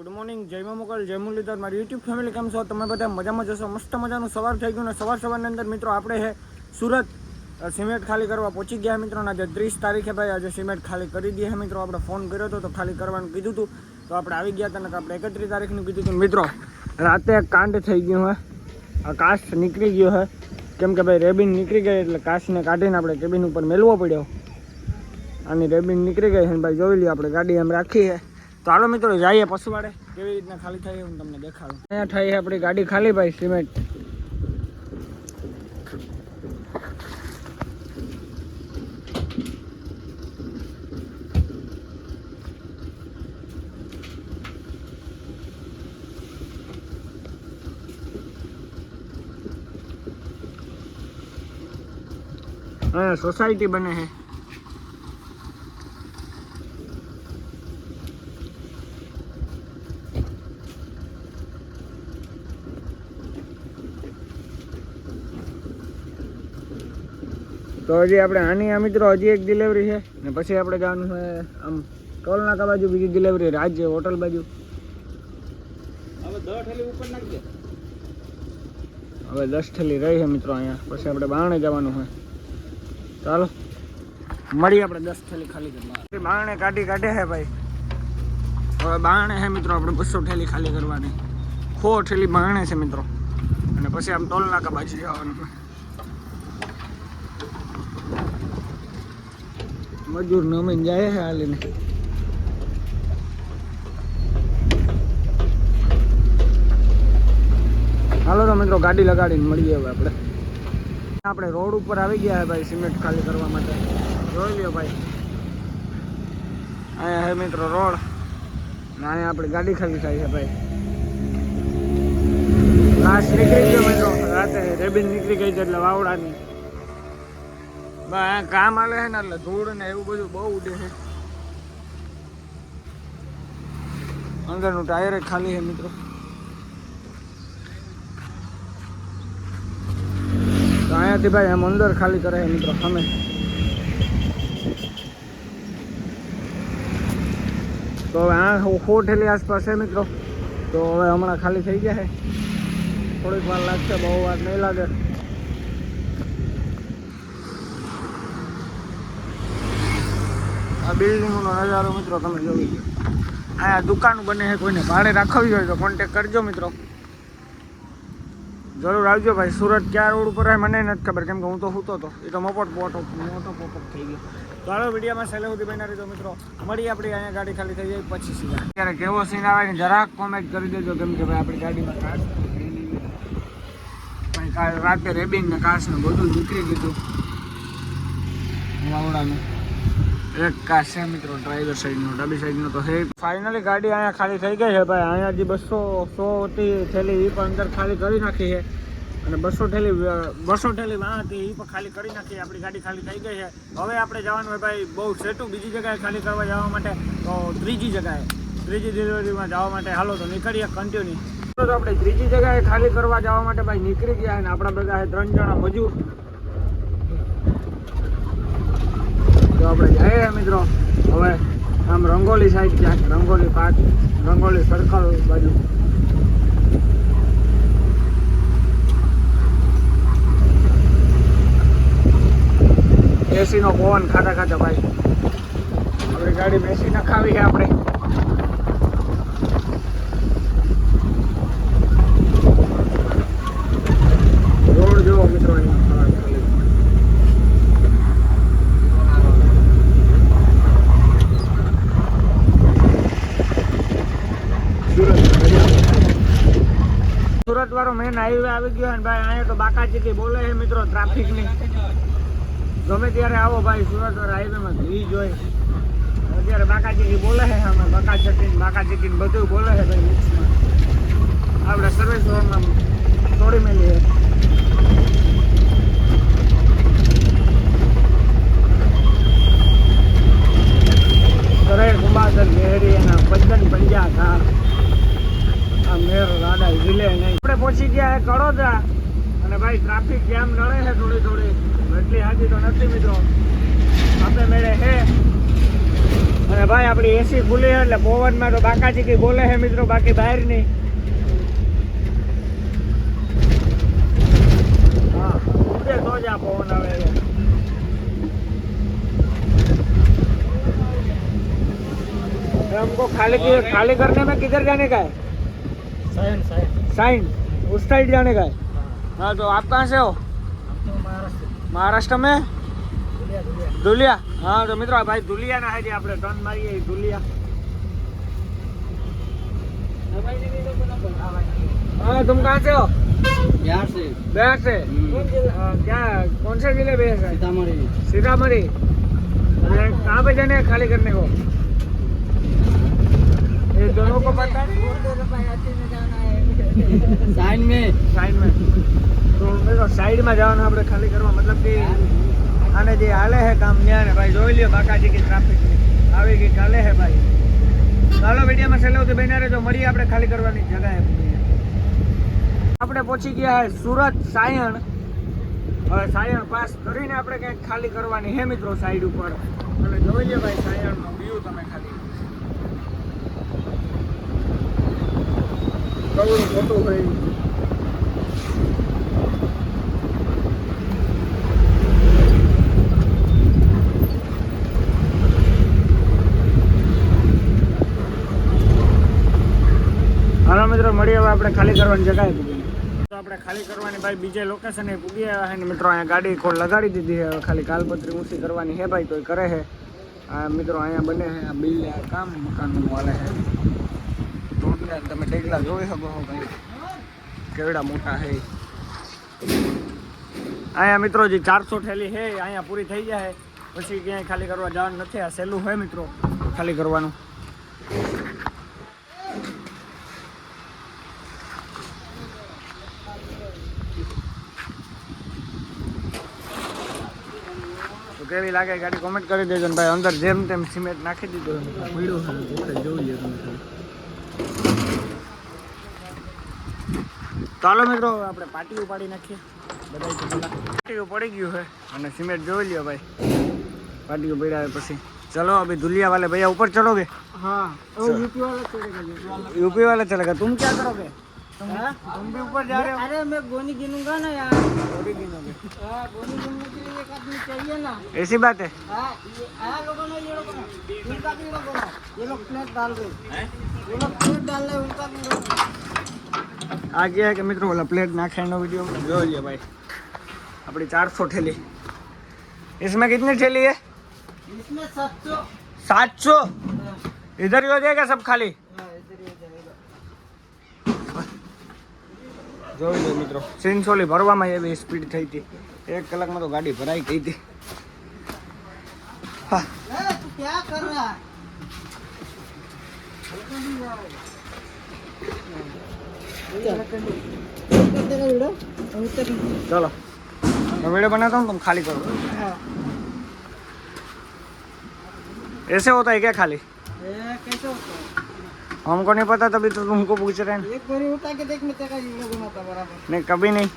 Good morning, જય મોગલ, જય મુરલીધર, મારી યુટ્યુબ ફેમિલી કેમ છો? તમે બધા મજામાં જશો? મસ્ત મજાનું સવાર થઈ ગયું ને સવારની અંદર મિત્રો આપણે છે સુરત સિમેન્ટ ખાલી કરવા પહોંચી ગયા મિત્રો. આજે 30 તારીખે ભાઈ આજે સિમેન્ટ ખાલી કરી દઈએ મિત્રો. આપણે ફોન કર્યો હતો તો ખાલી કરવાનું કીધું હતું તો આપણે આવી ગયા હતા ને આપણે 31 તારીખનું કીધું હતું મિત્રો. રાતે કાંડ થઈ ગયું હે, આ કાચ નીકળી ગયો હે કેમ કે ભાઈ રેબિન નીકળી ગઈ એટલે કાચને કાઢીને આપણે કેબિન ઉપર મેળવો પડ્યો. આની રેબિન નીકળી ગઈ છે ભાઈ, જોઈ લઈએ આપણે ગાડી એમ રાખી છે. તો હાલો મિત્રો જઈએ પશુવાડે, કેવી રીતના ખાલી થાય હું તમને દેખાડું. અહીંયા થાય છે આપણી ગાડી ખાલી ભાઈ સિમેન્ટ. અહીંયા સોસાયટી બને છે. તો હજી આપણે આની આ મિત્રો હજી એક ડિલિવરી છે ને પછી આપણે જવાનું છે આમ ટોલ નાકા બાજુ બીજી ડિલિવરી રાજ્ય હોટલ બાજુ. હવે 10 ઠેલી ઉપર નાખી દે. હવે 10 ઠેલી રહી છે મિત્રો અહીંયા, પછી આપણે બારણે જવાનું છે. ચાલો મળીએ આપણે 10 ઠેલી ખાલી કરવા. બારણે કાઢે છે ભાઈ. હવે બારણે છે મિત્રો આપણે 200 ઠેલી ખાલી કરવાની. 100 ઠેલી બારણે છે મિત્રો અને પછી આમ ટોલ નાકા બાજુ જવાનું છે. મજૂર નમીને જાય છે હાલીને. હાલો તો મિત્રો ગાડી લગાડીને મળીએ હવે આપણે રોડ ઉપર આવી ગયા છે ભાઈ સિમેન્ટ ખાલી કરવા માટે. જોઈ લ્યો ભાઈ, અહીંયા છે મિત્રો રોડ ને અહીંયા આપણી ગાડી ખાલી થાય છે ભાઈ. ઘાસ નીકળી ગયો મિત્રો, રાતે રેબિન નીકળી ગઈ છે એટલે વાવડાની કામ આલે છે ને એટલે ધૂળ ને એવું બધું બહુ ઉડે છે. અંદરનું ટાયર ખાલી છે મિત્રો. તો અહીંયાથી ભાઈ આમ અંદર ખાલી કરે છે મિત્રો સામે. તો હવે આ 100 ઠેલી આસપાસ છે મિત્રો. તો હવે હમણાં ખાલી થઈ ગયા છે, થોડીક વાર લાગશે, બહુ વાર નહીં લાગે. આ બિલ્ડિંગનો નજારો મિત્રો તમે જોઈ લો. અહીંયા દુકાન બને છે, કોઈને ભાડે રાખવી હોય તો કોન્ટેક કરજો મિત્રો, જરૂર આવજો ભાઈ. સુરત ક્યાં રોડ ઉપર હોય મને નથી ખબર કેમ કે હું તો સૂતો હતો. એ તો મોટો પોપઅપ થઈ ગયો. તો હાલો વિડીયોમાં છેલ્લે સુધી બના રહીજો મિત્રો. મળીએ આપણી અહીંયા ગાડી ખાલી થઈ જાય પછી સીધા. અત્યારે કેવો સીન આવે ને જરાક કોમેન્ટ કરી દેજો કેમ કે ભાઈ આપણી ગાડીમાં કાચ ભાઈ રાતે રેબિન ને કાચ ને બધું નીકળી ગયું વાવડાનું. એક કાચ છે મિત્રો ડ્રાઈવર સાઈડનો, ડાબી સાઈડનો તો છે. ફાઇનલી ગાડી અહીંયા ખાલી થઈ ગઈ છે ભાઈ. અહીંયા જે 200 હતી થેલી એ પણ અંદર ખાલી કરી નાખી છે અને 200 ઠેલી વાં હતી એ પણ ખાલી કરી નાખી. આપણી ગાડી ખાલી થઈ ગઈ છે. હવે આપણે જવાનું હોય ભાઈ બહુ સેટું બીજી જગ્યાએ ખાલી કરવા જવા માટે, તો ત્રીજી ડિલિવરીમાં જવા માટે. હાલો તો નીકળીએ કન્ટિન્યુ. તો આપણે ત્રીજી જગ્યાએ ખાલી કરવા જવા માટે ભાઈ નીકળી ગયા અને આપણા બધા 3 જણા મજૂર. તો આપણે જઈએ મિત્રો હવે આમ રંગોલી સાઈડ, ક્યાંક રંગોલી પાર્ક, રંગોલી સર્કલ બાજુ. એસીનો પવન ખાતા ભાઈ આપણી ગાડી બેસી નખાવી છે આપણે. રોડ જોવો મિત્રો અહીંયા સુરત વાળો મેન હાઈવે આવી ગયો ને ભાઈ. અહીંયા તો બાકાચીકી બોલે છે મિત્રો ટ્રાફિકની. ગમે ત્યારે આવો ભાઈ સુરત વાળા હાઈવેમાં ભીજ હોય. અત્યારે બાકાચીકી બોલે છે, આમાં બાકાચીકી બધું બોલે છે ભાઈ મિક્સમાં. આપણે સર્વિસ રોડમાં તોડી મેલી છે. કરે ગુંબાદર મેરી એના 55 ઘા આ મેર રાડા ઝીલે નહીં. આપણે પહોંચી ગયા કડોદરા અને ભાઈ ટ્રાફિક જામ નડે છે થોડી એટલી હાજી તો નથી મિત્રો. આપણે મેળે છે અને ભાઈ આપણી એસી ખુલી છે એટલે પવનમાં તો બાકાજી કઈ બોલે છે મિત્રો, બાકી બહાર નહીં. હા તો જ આ પવન આવે છે. हमको खाली करने में किधर जाने का है? साइन उस साइड जाने का है. हाँ तो आप कहाँ से हो? महाराष्ट्र में धुलिया. हाँ तो मित्रों भाई धुलिया ना है जी, આપણે ટર્ન મારીએ ધુલિયા. हाँ तुम कहाँ से हो? बिहार से. बिहार से. क्या कौन से जिले में है? सीतामढ़ी. सीतामढ़ी. कहाँ पे जाने खाली करने को? ये दोनों को पता है. साइन में तो मेरे साइड में જવાનું આપણે ખાલી કરવા, મતલબ કે આને જે હાલે છે કામ ત્યાં ને ભાઈ જોઈ લ્યો બાકાજી की ટ્રાફિક આવી ગઈ કાલે છે ભાઈ. ચાલો વિડીયોમાં છેલ્લે બન્યા રહેજો, મળીએ આપણે ખાલી કરવાની જગ્યાએ. આપણે પહોંચી ગયા છે સુરત સાયણ. હવે સાયણ પાસ કરીને આપણે કંઈક ખાલી કરવાની છે મિત્રો સાઈડ ઉપર. અને જોઈ લ્યો ભાઈ સાયણનો વ્યૂ તમે ખાલી કવડું મોટું હોય. હાલો મિત્રો મળીએ હવે આપણે ખાલી કરવાની જગ્યાએ પૂગી. તો આપણે ખાલી કરવાની ભાઈ બીજે લોકેશને પૂગી આવ્યા છે ને મિત્રો. અહીંયા ગાડી ખોલ લગાડી દીધી છે. હવે ખાલી કાલપત્રી ઊંચી કરવાની છે ભાઈ, તો એ કરે છે. મિત્રો અહીંયા બને છે આ બિલ કામ મકાનનું હાલે છે. તો તમે ટેકલા જોઈ શકો છો ભાઈ કેવડા મોટા છે. અહીંયા મિત્રો જે 400 ઠેલી છે અહીંયા પૂરી થઈ જાય પછી ક્યાંય ખાલી કરવા જવાનું નથી. આ સહેલું હોય મિત્રો ખાલી કરવાનું. તો કેવી લાગે ગાડી કોમેન્ટ કરી દેજો ને ભાઈ. અંદર જેમ તેમ સિમેન્ટ નાખી દીધું જોઈએ તમે. ચાલો મિત્રો આપણે પાટી ઉપાડી નાખીએ બધા. પાટીઓ પડી ગયું છે અને સિમેન્ટ જોઈ લ્યો ભાઈ. પાટીઓ પડ્યા પછી चलो अभी धुलिया वाले भैया ऊपर चढ़ोगे? हाँ यूपी वाला चढ़ेगा. यूपी वाला चलेगा. तुम क्या करोगे? तुम भी ऊपर जा रहे हो? अरे मैं गोनी गिनूंगा ना यार. गोनी गिनोगे? हाँ गोनी गिनने के लिए एक आदमी चाहिए ना. ऐसी बात है. हाँ लोगों ने ये लोगों ने उनका भी लोगों ने ये लोग प्लेट डाल रहे हैं. ये लोग प्लेट डाल रहे उनका भी लोग आ गया है कि मित्रों वाला प्लेट नाखा वीडियो जो लिया भाई. अपनी 400 ठेली. इसमें कितनी ठेली है? इसमें 700. 700 इधर ही हो जाएगा सब खाली. જોઈ લો મિત્રો સિનસોલી ભરવામાં એવી સ્પીડ થઈ હતી. 1 કલાકમાં તો ગાડી ભરાઈ ગઈ હતી. તું क्या कर रहा है? चलो मैं वीडियो बनाता हूँ तुम खाली करो. ऐसे होता है क्या खाली? कैसे होता है? हमको नहीं पता तभी तो तुमको पूछ रहे हैं. एक बोरी उठा के देख मैं तेरा वीडियो बनाता बराबर. नहीं कभी नहीं.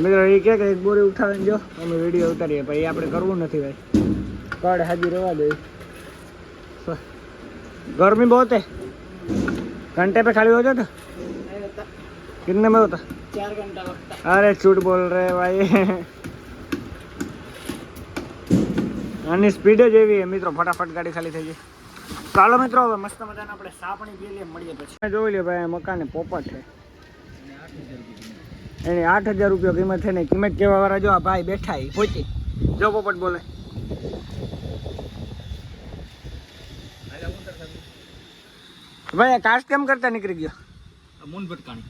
મિત્રો એ કે એક બોરી ઉઠાવીને જો અમે વિડીયો ઉતારીએ ભાઈ. આપણે કરવું નથી ભાઈ. કડ હાજી રહેવા દે. गर्मी बहुत है. घंटे पे खाली हो जाता? कितने में होता? 4 घंटा लगता. अरे झूठ बोल रहे भाई. આની સ્પીડ જ એવી છે મિત્રો. ફટાફટ ગાડી ખાલી થઈ ગઈ. ચાલો મિત્રો હવે મસ્ત મજાના આપણે સા પાણી પી લઈએ. મળીએ પછી. જોઈ લ્યો ભાઈ મકાને પોપટ છે. એની 8000 રૂપિયા કિંમત છે ને. કિંમત કેવા વાળા જો આ ભાઈ બેઠા પહોંચી જો પોપટ બોલે. ભાઈ આ કાસ્ટ કેમ કરતા નીકળી ગયો? મૂન ભટકાણી.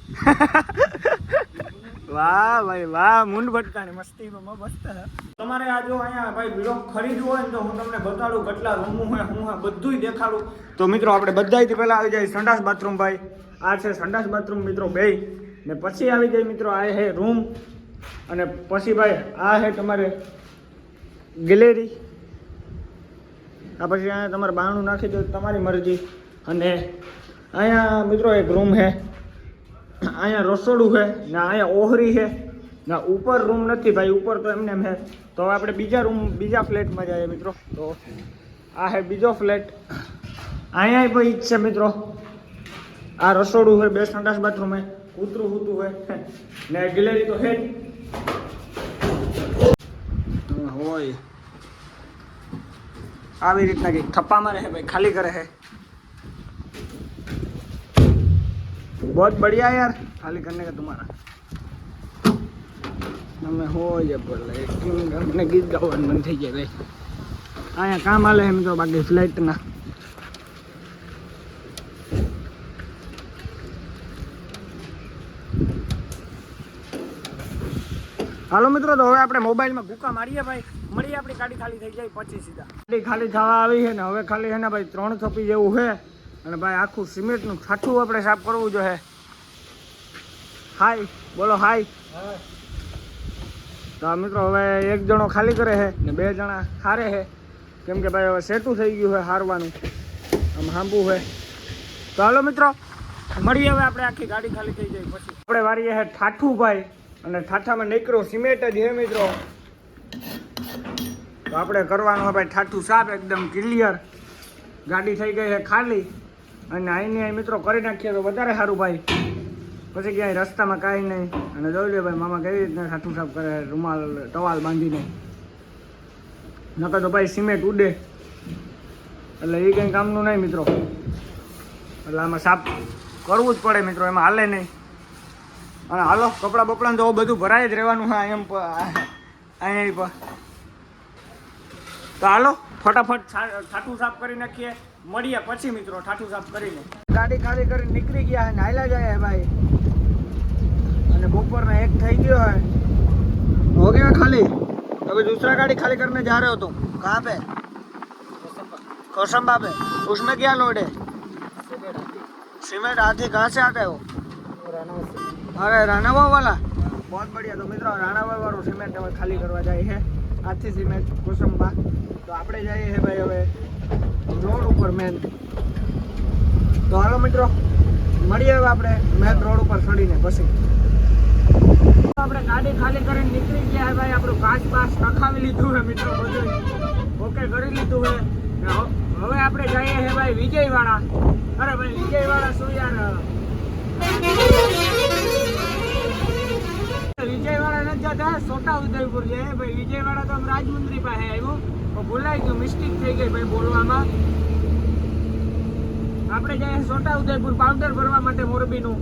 વાહ ભાઈ વાહ. મૂંડ ભટકાણી મસ્તી મસ્ત. તમારે આ જો અહીંયા ભાઈ બ્લોક ખરીદવું હોય ને તો હું તમને બતાડું કેટલા રૂમ હોય હું બધું દેખાડું. તો મિત્રો આપણે બધાથી પહેલા આવી જાય સંડાસ બાથરૂમ ભાઈ. આ છે સંડાસ બાથરૂમ મિત્રો બે ને. પછી આવી જાય મિત્રો આ છે રૂમ. અને પછી ભાઈ આ છે તમારે ગેલેરી. આ પછી અહીંયા તમારે બારણું નાખી દો તમારી મરજી. અને અહીંયા મિત્રો એક રૂમ છે. અહીંયા રસોડું છે ને અહીંયા ઓહરી છે ને. ઉપર રૂમ નથી ભાઈ. ઉપર તો એમને એમ છે. તો હવે આપણે બીજા ફ્લેટમાં જઈએ મિત્રો. તો આ હે બીજો ફ્લેટ. અહીંયા ભાઈ છે મિત્રો, આ રસોડું હોય, 2 સંડાસ બાથરૂમ હે, કૂતરું હૂતું હોય ને ગેલેરી તો હે જ હોય. આવી રીતના કંઈક થપ્પા મારે है भाई, खाली करे है. बहुत बढ़िया यार, खाली करने का तुम्हारा. हमें हो जाए बोले મને ગીત ગાવાનું મન થઈ જાય ભાઈ. અહીંયા કામ હાલે છે મિત્રો, બાકી ફ્લેટના. હાલો મિત્રો, તો હવે આપણે મોબાઈલમાં ભૂકા મારીએ ભાઈ. મળીએ, આપણી ગાડી ખાલી થઈ જાય પછી સીધા. ગાડી ખાલી થવા આવી છે ને હવે ખાલી છે ને ભાઈ 3 થપ્પી જેવું છે. અને ભાઈ આખું સિમેન્ટનું છાઠું આપણે સાફ કરવું જોઈએ. હાય બોલો હાય. તો આ મિત્રો હવે 1 જણો ખાલી કરે છે ને 2 જણા હારે છે, કેમ કે ભાઈ હવે સેટું થઈ ગયું છે હારવાનું, આમ હાંભું છે. તો હાલો મિત્રો મળીએ હવે આપણે આખી ગાડી ખાલી થઈ જાય પછી. આપણે વારીએ છે ઠાઠું ભાઈ, અને ઠાઠામાં નીકળો સિમેન્ટ જ છે મિત્રો. તો આપણે કરવાનું હોય ભાઈ ઠાઠું સાફ એકદમ ક્લિયર. ગાડી થઈ ગઈ છે ખાલી, અને અહીં મિત્રો કરી નાખીએ તો વધારે સારું ભાઈ. પછી ક્યાંય રસ્તામાં કાંઈ નહીં. અને જોઈ લે ભાઈ મામા કેવી રીતના ઠાઠું સાફ કરે, રૂમાલ ટવાલ બાંધીને. નકર તો ભાઈ સિમેન્ટ ઉડે, એટલે એ કંઈ કામનું નહીં મિત્રો. એટલે આમાં સાફ કરવું જ પડે મિત્રો, એમાં હાલે નહીં. અને હાલો કપડાં બપડાં તો બધું ભરાય જ રહેવાનું હા એમ અહીંયા પર. તો હાલો ફટાફટ ઠાઠું સાફ કરી નાખીએ. મળીએ પછી મિત્રો ઠાઠું સાફ કરીને. ગાડી ખાલી કરીને નીકળી ગયા है, નાયલા જાય ભાઈ. અને બપોરના 1 થઈ ગયો है, हो गया खाली. अभी दूसरा गाड़ी खाली करने जा रहे हो तुम? कहाँ पे? कौशंबा पे. उसमें क्या लोड है? सीमेंट हाथी कहाँ से आते हो? अरे रानावा वाला, बहुत बढ़िया. तो મિત્રો રાણાવા વાળું સિમેન્ટ હવે ખાલી કરવા જાય છે. આથી સિમેન્ટ કોસંબા. તો આપણે જઈએ છે ભાઈ હવે રોડ ઉપર મેન. તો હાલો મિત્રો મળીએ હવે આપણે મેન રોડ ઉપર ચડીને પછી. આપણે ગાડી ખાલી કરીને નીકળી ગયા છે ભાઈ. આપણું કાચ બાસ નખાવી લીધું છે મિત્રો, બધું ઓકે કરી લીધું છે. હવે આપણે જઈએ છે ભાઈ વિજયવાડા. અરે ભાઈ વિજયવાડા શું યાર, વિજયવાડા નથી જતા, છોટા ઉદયપુર છે ભાઈ. વિજયવાડા તો રાજમંદરી પાસે આવ્યું, તો ભૂલાઈ ગયું, મિસ્ટેક થઈ ગઈ ભાઈ બોલવામાં. આપણે જઈએ છોટા ઉદયપુર પાવડર ભરવા માટે મોરબીનું.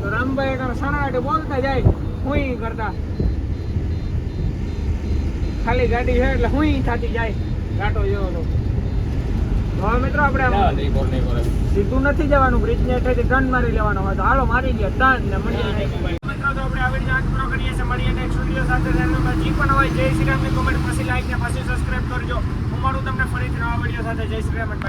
તો રામભાઈ સણાટે બોલતા જાય, હું કરતા ખાલી ગાડી છે એટલે હું થતી જાય ઘાટો જેવો તો. હવે મિત્રો આપણે સીધું નથી જવાનું, બ્રિજ ને હેઠેથી ટર્ન મારી લેવાનો હોય. તો હાલો મારી ગયા ટર્ન ને મળીએ. મિત્રો તો આપણે આવી રીતે પૂરો કરીએ છીએ. મળીએ નેક્સ્ટ વિડીયો સાથે. ચેનલમાં જે પણ હોય જય શ્રી રામની કોમેન્ટ પછી લાઈક ને પછી સબસ્ક્રાઇબ કરજો. હું મળું તમને ફરીથી નવા વિડીયો સાથે. જય શ્રી રામ ભાઈ.